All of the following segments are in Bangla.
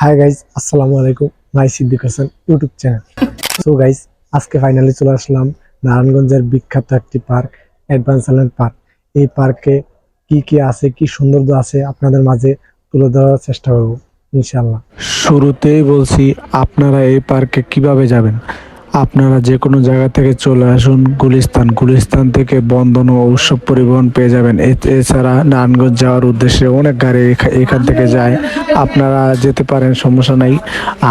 হাই গাইজ, আসসালামু আলাইকুম। My Siddique Hasan YouTube channel. So guys, আজকে ফাইনালি চলে আসলাম নারায়ণগঞ্জের বিখ্যাত একটি পার্ক, অ্যাডভেঞ্চারল্যান্ড পার্ক। এই পার্কে কি কি আছে, কি সৌন্দর্য আছে আপনাদের মাঝে তুলে ধরার চেষ্টা করব ইনশাআল্লাহ। শুরুতেই বলছি, আপনারা এই পার্কে কিভাবে যাবেন। আপনারা যে কোনো জায়গা থেকে চলে আসুন গুলিস্তান থেকে বন্দনা ও উৎসব পরিবহন পেয়ে যাবেন। এছাড়া নারায়ণগঞ্জ যাওয়ার উদ্দেশ্যে অনেক গাড়ি এখান থেকে যায়, আপনারা যেতে পারেন, সমস্যা নাই।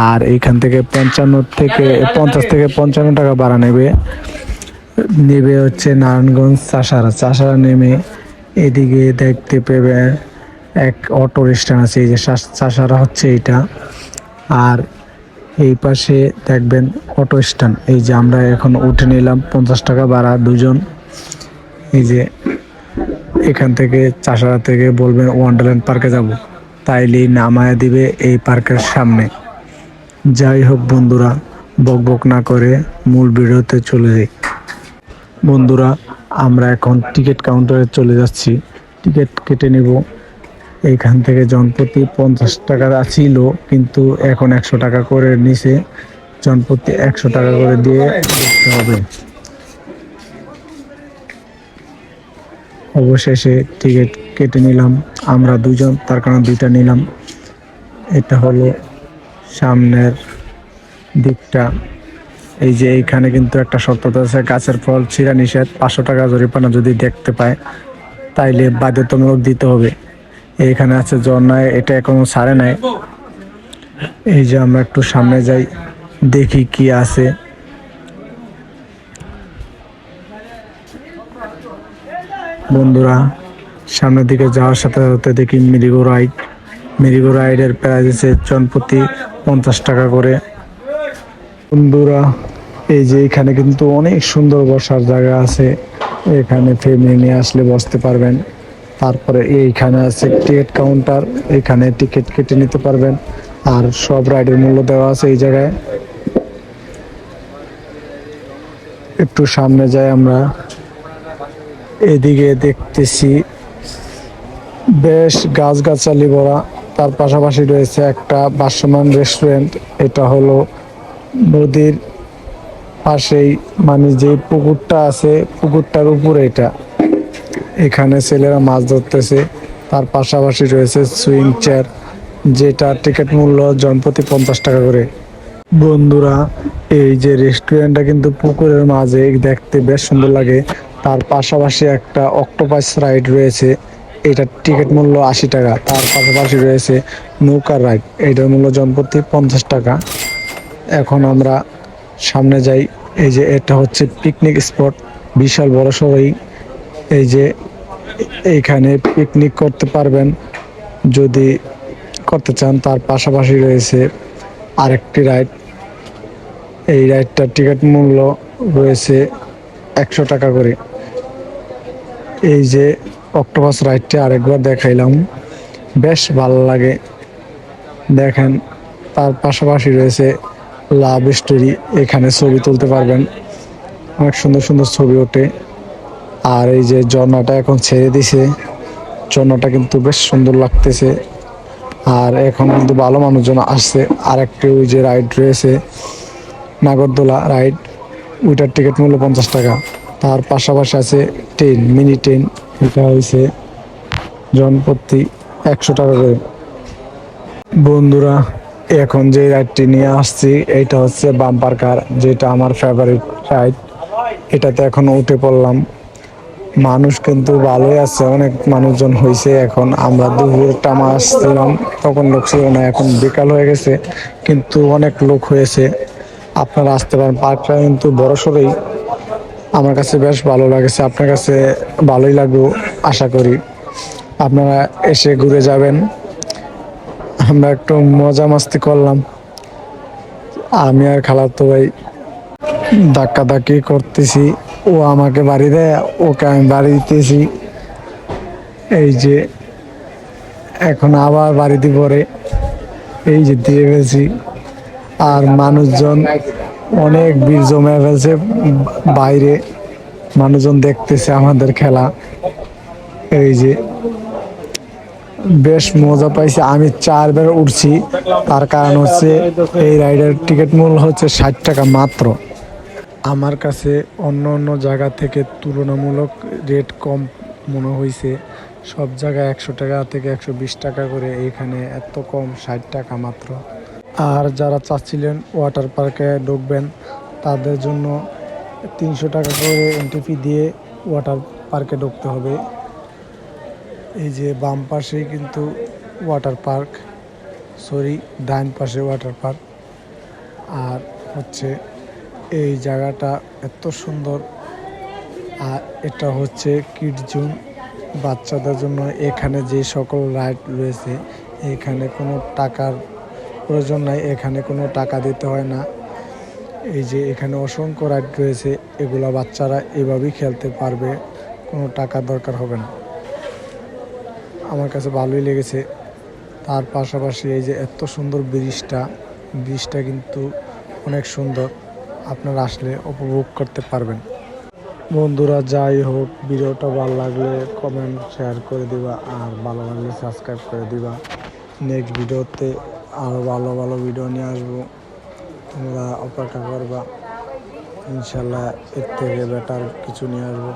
আর এইখান থেকে 50 থেকে 55 টাকা ভাড়া নেবে। হচ্ছে নারায়ণগঞ্জ চাষারা নেমে এদিকে দেখতে পেবে এক অটো স্ট্যান্ড আছে, এই যে চাষারা হচ্ছে এইটা। আর এই পাশে দেখবেন অটো স্ট্যান্ড, এই যে আমরা এখন উঠে নিলাম, 50 টাকা ভাড়া দুজন। এই যে এখান থেকে চাষারা থেকে বলবেন ওয়ান্ডারল্যান্ড পার্কে যাব, তাইলেই নামায় দিবে এই পার্কের সামনে। যাই হোক বন্ধুরা, বকবক না করে মূল ভিডিওতে চলে যাই। বন্ধুরা, আমরা এখন টিকিট কাউন্টারে চলে যাচ্ছি, টিকিট কেটে নেব। এইখান থেকে জনপ্রতি 50 টাকা ছিল, কিন্তু এখন 100 টাকা করে নিচে, জনপ্রতি 100 টাকা করে দিয়ে দেখতে হবে। অবশেষে টিকিট কেটে নিলাম আমরা দুজন, তার কারণে দুইটা নিলাম। এটা হলো সামনের দিকটা। এই যে এইখানে কিন্তু একটা শর্ত আছে, গাছের ফল ছিঁড়া নিষেধ, 500 টাকা জরিমানা যদি দেখতে পায়, তাইলে বাধ্যতামূলক দিতে হবে। এইখানে আছে ঝর্ণায়, এটা এখনো ছাড়ে নাই। এই যে আমরা একটু সামনে যাই, দেখি কি আছে। বন্ধুরা, সামনের দিকে যাওয়ার সাথে সাথে দেখি মেরিগো রাইডের প্রাইস আছে জনপ্রতি 50 টাকা করে। বন্ধুরা, এই যে এখানে কিন্তু অনেক সুন্দর বসার জায়গা আছে, এখানে ফ্যামিলি নিয়ে আসলে বসতে পারবেন। তারপরে এইখানে আছে টিকিট কাউন্টার, এখানে টিকিট কেটে নিতে পারবেন। আর সব রাইডের মূল্য দেওয়া আছে এই জায়গায়। একটু সামনে যাই আমরা, এদিকে দেখতেছি বেশ গাছগাছালি ভরা। তার পাশাপাশি রয়েছে একটা ভাসমান রেস্টুরেন্ট। এটা হলো নদীর পাশেই, মানে যে পুকুরটা আছে পুকুরটার উপরে এটা। এখানে ছেলেরা মাছ ধরতেছে। তার পাশাপাশি রয়েছে সুইং চেয়ার, যেটা টিকিট মূল্য জনপ্রতি 50 টাকা করে। বন্ধুরা, এই যে রেস্টুরেন্টটা কিন্তু পুকুরের মাঝে, দেখতে বেশ সুন্দর লাগে। তার পাশাপাশি একটা অক্টোপাস রাইড রয়েছে, এটার টিকিট মূল্য 80 টাকা। তার পাশাপাশি রয়েছে নৌকার রাইড, এটার মূল্য জনপ্রতি 50 টাকা। এখন আমরা সামনে যাই। এই যে এটা হচ্ছে পিকনিক স্পট, বিশাল বড় সড়ই। এই যে এইখানে পিকনিক করতে পারবেন যদি করতে চান। তার পাশাপাশি রয়েছে আরেকটি রাইড, এই রাইডটার টিকিট মূল্য রয়েছে 100 টাকা করে। এই যে অক্টোপাস রাইডটা আরেকবার দেখাইলাম, বেশ ভালো লাগে, দেখেন। তার পাশাপাশি রয়েছে লাভ স্টোরি, এখানে ছবি তুলতে পারবেন, অনেক সুন্দর সুন্দর ছবি ওঠে। আর এই যে ঝর্ণাটা এখন ছেড়ে দিছে, ঝর্ণাটা কিন্তু বেশ সুন্দর লাগতেছে। আর এখন কিন্তু ভালো মানুষজন আসছে। আর একটি ওই যে রাইড রয়েছে নাগরদোলা রাইড, ওইটার টিকিট মূল্য 50 টাকা। তার পাশাপাশি আছে ট্রেন, মিনি ট্রেন, এটা হয়েছে জনপ্রতি 100 টাকা করে। বন্ধুরা, এখন যে রাইডটি নিয়ে আসছি এইটা হচ্ছে বাম্পার কার, যেটা আমার ফেভারিট রাইড। এটাতে এখন উঠে পড়লাম। মানুষ কিন্তু ভালোই আছে, অনেক মানুষজন হয়েছে। এখন আমরা দুপুরটা আসছিলাম, তখন লোক ছিল না, এখন বিকাল হয়ে গেছে, কিন্তু অনেক লোক হয়েছে। আপনারা আসতে পারেন, পার্কটা কিন্তু বড় সড়ই। আমার কাছে বেশ ভালো লাগেছে, আপনার কাছে ভালোই লাগবে আশা করি। আপনারা এসে ঘুরে যাবেন। আমরা একটু মজা মাস্তি করলাম, আমি আর খালাতো ভাই ধাক্কাধাক্কি করতেছি। ও আমাকে বাড়ি দেয়, ওকে আমি বাড়ি দিতেছি। এই যে এখন আবার বাড়িতে পরে, এই যে দিয়ে ফেলছি। আর মানুষজন অনেক ভিড় জমে ফেলছে বাইরে, মানুষজন দেখতেছে আমাদের খেলা। এই যে বেশ মজা পাইছি। আমি 4 বার উঠছি, তার কারণ হচ্ছে এই রাইডের টিকিট মূল্য হচ্ছে 60 টাকা মাত্র। আমার কাছে অন্য অন্য জায়গা থেকে তুলনামূলক রেট কম মনে হয়েছে। সব জায়গায় 100 টাকা থেকে 120 টাকা করে, এখানে এত কম 60 টাকা মাত্র। আর যারা চাচ্ছিলেন ওয়াটার পার্কে ঢুকবেন তাদের জন্য 300 টাকা করে এন্ট্রি ফি দিয়ে ওয়াটার পার্কে ঢুকতে হবে। এই যে বাম পাশেই কিন্তু ওয়াটার পার্ক, সরি ডান পাশে ওয়াটার পার্ক। আর হচ্ছে এই জায়গাটা এত সুন্দর। আর এটা হচ্ছে কিড জোন, বাচ্চাদের জন্য। এখানে যে সকল রাইড রয়েছে এখানে কোনো টাকার প্রয়োজন নাই, এখানে কোনো টাকা দিতে হয় না। এই যে এখানে অসংখ্য রাইড রয়েছে, এগুলা বাচ্চারা এভাবেই খেলতে পারবে, কোনো টাকার দরকার হবে না। আমার কাছে ভালোই লেগেছে। তার পাশাপাশি এই যে এত সুন্দর ব্রিজটা কিন্তু অনেক সুন্দর, আপনারা আসলে উপভোগ করতে পারবেন। বন্ধুরা, যাই হোক, ভিডিওটা ভালো লাগলে কমেন্ট শেয়ার করে দিবা, আর ভালো লাগলে সাবস্ক্রাইব করে দিবা। নেক্সট ভিডিওতে আরও ভালো ভালো ভিডিও নিয়ে আসবো, তোমরা অপেক্ষা করবা। ইনশাল্লাহ এর থেকে বেটার কিছু নিয়ে আসবো।